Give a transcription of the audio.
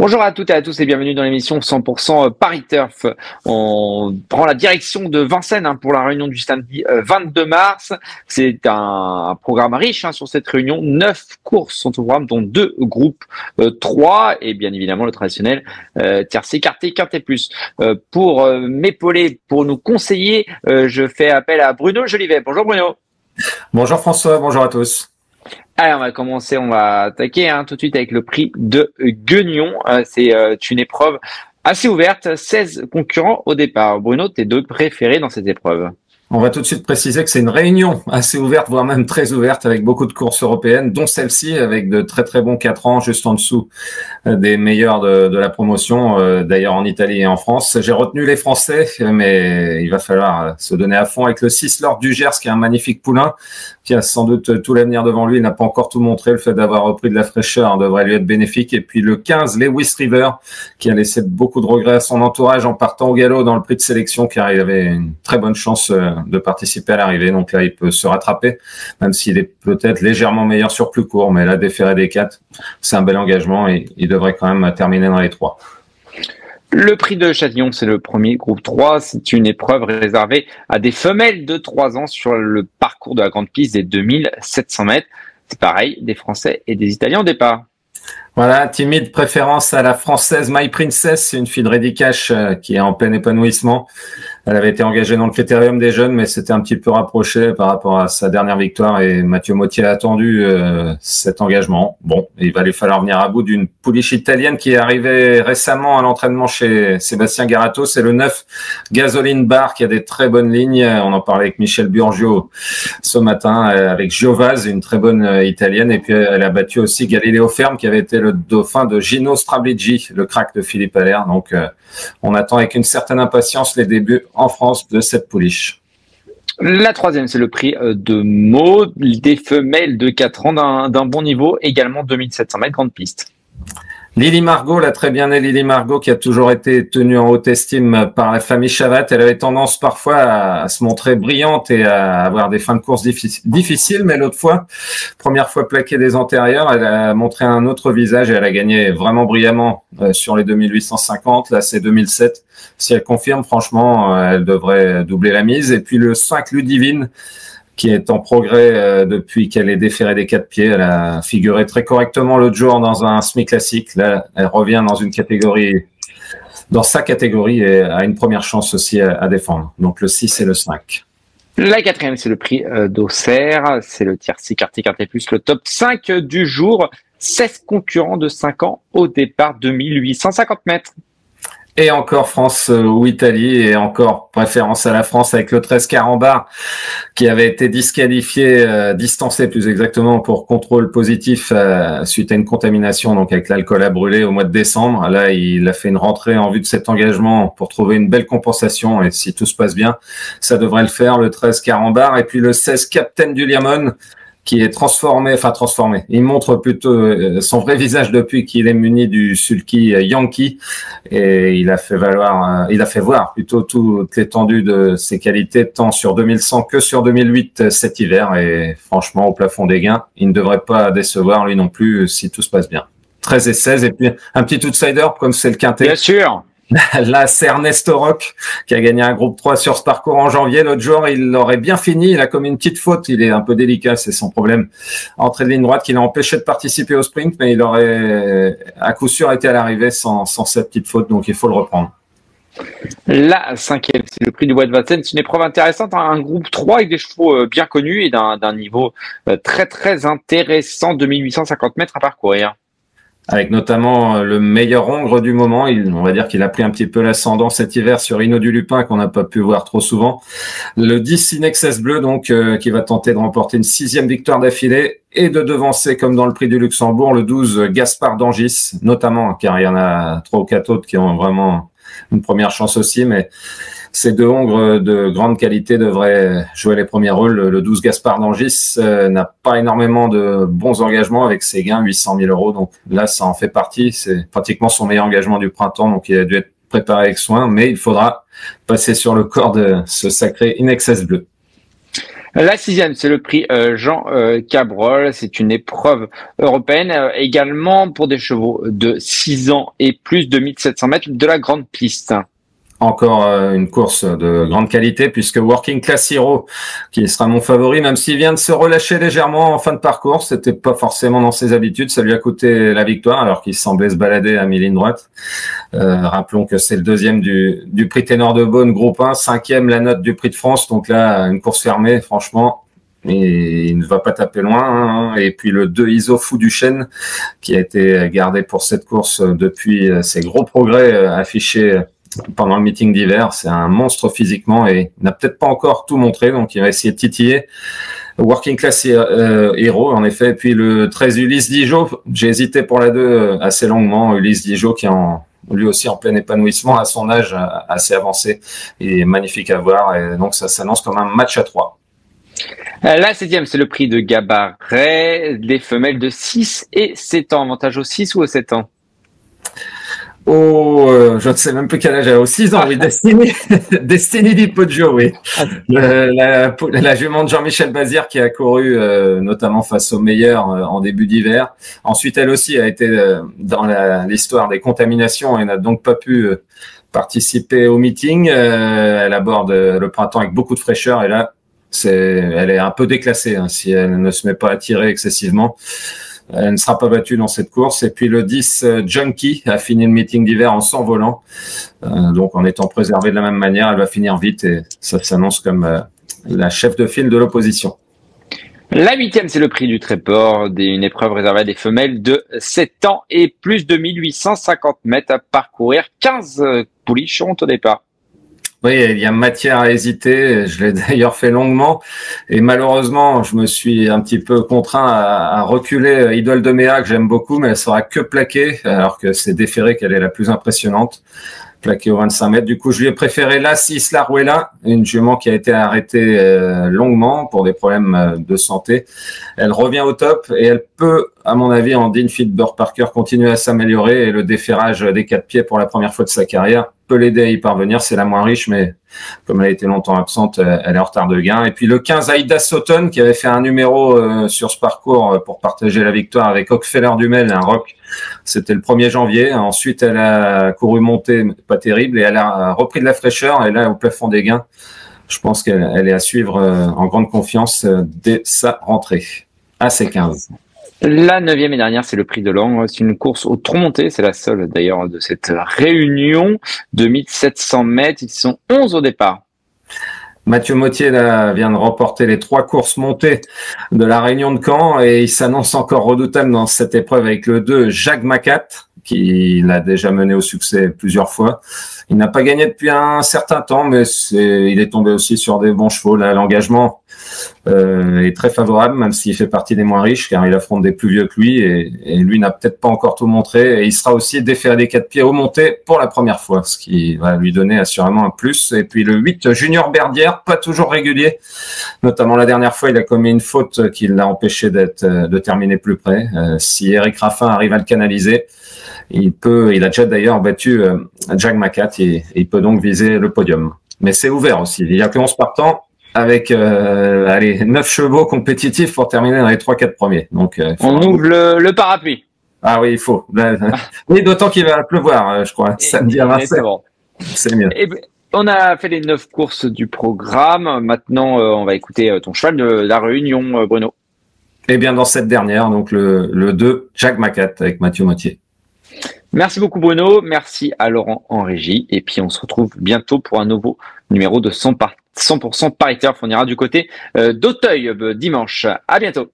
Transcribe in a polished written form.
Bonjour à toutes et à tous et bienvenue dans l'émission 100% Paris Turf. On prend la direction de Vincennes pour la réunion du samedi 22 mars. C'est un programme riche sur cette réunion. 9 courses sont au programme, dont 2 groupes 3 et bien évidemment le traditionnel tiercé, quarté, quintet plus. Pour m'épauler, pour nous conseiller, je fais appel à Bruno Jolivet. Bonjour Bruno. Bonjour François, bonjour à tous. Allez, on va attaquer tout de suite avec le prix de Guignon. C'est une épreuve assez ouverte, 16 concurrents au départ. Bruno, tes 2 préférés dans cette épreuve? On va tout de suite préciser que c'est une réunion assez ouverte, voire même très ouverte, avec beaucoup de courses européennes, dont celle-ci, avec de très très bons 4 ans, juste en dessous des meilleurs de la promotion, d'ailleurs en Italie et en France. J'ai retenu les Français, mais il va falloir se donner à fond avec le 6 Lord du Gers, qui est un magnifique poulain, qui a sans doute tout l'avenir devant lui. Il n'a pas encore tout montré. Le fait d'avoir repris de la fraîcheur devrait lui être bénéfique. Et puis le 15 Lewis River, qui a laissé beaucoup de regrets à son entourage en partant au galop dans le prix de sélection, car il avait une très bonne chance de participer à l'arrivée. Donc là, il peut se rattraper, même s'il est peut-être légèrement meilleur sur plus court. Mais là, déféré des 4, c'est un bel engagement et il devrait quand même terminer dans les 3. Le prix de Châtillon, c'est le premier groupe 3. C'est une épreuve réservée à des femelles de 3 ans sur le parcours de la grande piste des 2700 mètres. C'est pareil, des Français et des Italiens au départ. Voilà, timide préférence à la française My Princess, c'est une fille de Ready Cash qui est en plein épanouissement. Elle avait été engagée dans le critérium des jeunes, mais c'était un petit peu rapproché par rapport à sa dernière victoire et Mathieu Mottier a attendu cet engagement. Bon, il va lui falloir venir à bout d'une pouliche italienne qui est arrivée récemment à l'entraînement chez Sébastien Garato. C'est le 9 Gasoline Bar qui a des très bonnes lignes. On en parlait avec Michel Burgio ce matin avec Giovaz, une très bonne italienne. Et puis elle a battu aussi Galileo Ferme qui avait été le dauphin de Gino Strabligi, le crack de Philippe Allaire. Donc on attend avec une certaine impatience les débuts en France de cette pouliche. La troisième, c'est le prix de Maud, des femelles de 4 ans d'un bon niveau, également 2700 mètres grande piste. Lily Margot, la très bien née Lily Margot, qui a toujours été tenue en haute estime par la famille Chavat. Elle avait tendance parfois à se montrer brillante et à avoir des fins de course difficiles, mais l'autre fois, première fois plaquée des antérieurs, elle a montré un autre visage et elle a gagné vraiment brillamment sur les 2850. Là, c'est 2007. Si elle confirme, franchement, elle devrait doubler la mise. Et puis le 5 Ludivine, qui est en progrès depuis qu'elle est déférée des 4 pieds. Elle a figuré très correctement l'autre jour dans un semi classique. Là, elle revient dans une catégorie, dans sa catégorie, et a une première chance aussi à défendre. Donc le 6 et le 5. La quatrième, c'est le prix d'Auxerre. C'est le tiercé, quarté, quintet plus, le top 5 du jour. 16 concurrents de 5 ans au départ, 2850 mètres. Et encore France ou Italie, et encore préférence à la France avec le 13 Carambar qui avait été disqualifié, distancé plus exactement pour contrôle positif suite à une contamination, donc avec l'alcool à brûler au mois de décembre. Là, il a fait une rentrée en vue de cet engagement pour trouver une belle compensation, et si tout se passe bien, ça devrait le faire, le 13 Carambar. Et puis le 16 Captain du Liamon, qui est transformé. Il montre plutôt son vrai visage depuis qu'il est muni du sulky Yankee, et il a fait voir plutôt toute l'étendue de ses qualités tant sur 2100 que sur 2008 cet hiver, et franchement au plafond des gains, il ne devrait pas décevoir lui non plus si tout se passe bien. 13 et 16, et puis un petit outsider comme c'est le quintet. Bien sûr. Là, c'est Ernesto Rock qui a gagné un groupe 3 sur ce parcours en janvier. L'autre jour, il aurait bien fini. Il a commis une petite faute. Il est un peu délicat, c'est son problème. Entrée de ligne droite qui l'a empêché de participer au sprint, mais il aurait à coup sûr été à l'arrivée sans cette petite faute. Donc, il faut le reprendre. La cinquième, c'est le prix du Bois de Vincennes. C'est une épreuve intéressante, un groupe 3 avec des chevaux bien connus et d'un niveau très très intéressant, 2850 mètres à parcourir. Avec notamment le meilleur hongre du moment. On va dire qu'il a pris un petit peu l'ascendant cet hiver sur Hino du Lupin, qu'on n'a pas pu voir trop souvent. Le 10 Inexcess Bleu, donc, qui va tenter de remporter une 6e victoire d'affilée et de devancer, comme dans le prix du Luxembourg, le 12 Gaspard d'Angis, notamment, car il y en a 3 ou 4 autres qui ont vraiment une première chance aussi, mais ces 2 hongres de grande qualité devraient jouer les premiers rôles. Le 12 Gaspard d'Angis n'a pas énormément de bons engagements avec ses gains, 800 000 €. Donc là, ça en fait partie. C'est pratiquement son meilleur engagement du printemps. Donc il a dû être préparé avec soin, mais il faudra passer sur le corps de ce sacré Inexcess Bleu. La sixième, c'est le prix Jean Cabrol. C'est une épreuve européenne également pour des chevaux de 6 ans et plus, 2700 mètres de la grande piste. Encore une course de grande qualité puisque Working Class Hero, qui sera mon favori, même s'il vient de se relâcher légèrement en fin de parcours, c'était pas forcément dans ses habitudes, ça lui a coûté la victoire alors qu'il semblait se balader à mi-ligne droite. Rappelons que c'est le deuxième du prix Ténor de Beaune groupe 1, cinquième la note du prix de France, donc là une course fermée franchement. Et il ne va pas taper loin, hein. Et puis le 2 ISO Fou du Chêne qui a été gardé pour cette course depuis ses gros progrès affichés pendant le meeting d'hiver. C'est un monstre physiquement et n'a peut-être pas encore tout montré, donc il va essayer de titiller. Working Class Hero, en effet. Et puis le 13 Ulysse Dijon, j'ai hésité pour la 2 assez longuement. Ulysse Dijon qui est lui aussi en plein épanouissement à son âge assez avancé. Il est magnifique à voir et donc ça s'annonce comme un match à 3. La septième, c'est le prix de Gabaret, des femelles de 6 et 7 ans. Avantage aux 6 ou aux 7 ans? Je ne sais même plus quel âge elle a. Aux 6 ans, oui. Destiny Di Poggio, oui. La jument de Jean-Michel Bazir qui a couru notamment face aux meilleurs en début d'hiver. Ensuite, elle aussi a été dans l'histoire des contaminations et n'a donc pas pu participer au meeting. Elle aborde le printemps avec beaucoup de fraîcheur et là, elle est un peu déclassée hein, si elle ne se met pas à tirer excessivement. Elle ne sera pas battue dans cette course. Et puis le 10 Junkie a fini le meeting d'hiver en s'envolant. Donc en étant préservée de la même manière, elle va finir vite et ça s'annonce comme la chef de file de l'opposition. La huitième, c'est le prix du Tréport, une épreuve réservée à des femelles de 7 ans et plus de 1850 mètres à parcourir. 15 pouliches seront au départ. Oui, il y a matière à hésiter. Je l'ai d'ailleurs fait longuement. Et malheureusement, je me suis un petit peu contraint à reculer Idole de Méa, que j'aime beaucoup, mais elle sera que plaquée, alors que c'est Déféré qu'elle est la plus impressionnante. Plaquée au 25 mètres. Du coup, je lui ai préféré la 6 Laruella, une jument qui a été arrêtée longuement pour des problèmes de santé. Elle revient au top et elle peut, à mon avis, en digne fille de Burr Parker, continuer à s'améliorer et le déferrage des 4 pieds pour la première fois de sa carrière peut l'aider à y parvenir. C'est la moins riche, mais comme elle a été longtemps absente, elle est en retard de gain. Et puis le 15 Aïda Sutton qui avait fait un numéro sur ce parcours pour partager la victoire avec Hockfeller Dumel, un rock. C'était le 1er janvier. Ensuite, elle a couru montée, pas terrible, et elle a repris de la fraîcheur. Et là, au plafond des gains, je pense qu'elle est à suivre en grande confiance dès sa rentrée. À ses 15. La neuvième et dernière, c'est le prix de Langres. C'est une course au tronc monté. C'est la seule d'ailleurs de cette réunion. 2700 mètres. Ils sont 11 au départ. Mathieu Mottier là, vient de remporter les 3 courses montées de la Réunion de Caen et il s'annonce encore redoutable dans cette épreuve avec le 2 Jacques Macat qui l'a déjà mené au succès plusieurs fois. Il n'a pas gagné depuis un certain temps, mais il est tombé aussi sur des bons chevaux. Là, l'engagement est très favorable, même s'il fait partie des moins riches, car il affronte des plus vieux que lui, et lui n'a peut-être pas encore tout montré. Et il sera aussi déféré des 4 pieds au monté pour la première fois, ce qui va lui donner assurément un plus. Et puis le 8 Junior Berdière, pas toujours régulier. Notamment la dernière fois, il a commis une faute qui l'a empêché de terminer plus près. Si Eric Raffin arrive à le canaliser, il a déjà d'ailleurs battu Jack Macat et il peut donc viser le podium. Mais c'est ouvert aussi. Il y a que 11 partants avec 9 chevaux compétitifs pour terminer dans les 3-4 premiers. Donc, on ouvre le parapluie. Ah oui, il faut. Oui, d'autant qu'il va pleuvoir, je crois, samedi à Marseille. C'est mieux. On a fait les 9 courses du programme. Maintenant, on va écouter ton cheval de la Réunion, Bruno. Eh bien, dans cette dernière, donc le 2, Jack Macat avec Mathieu Mottier. Merci beaucoup Bruno, merci à Laurent en régie et puis on se retrouve bientôt pour un nouveau numéro de 100% Paris Turf. On ira du côté d'Auteuil dimanche. À bientôt.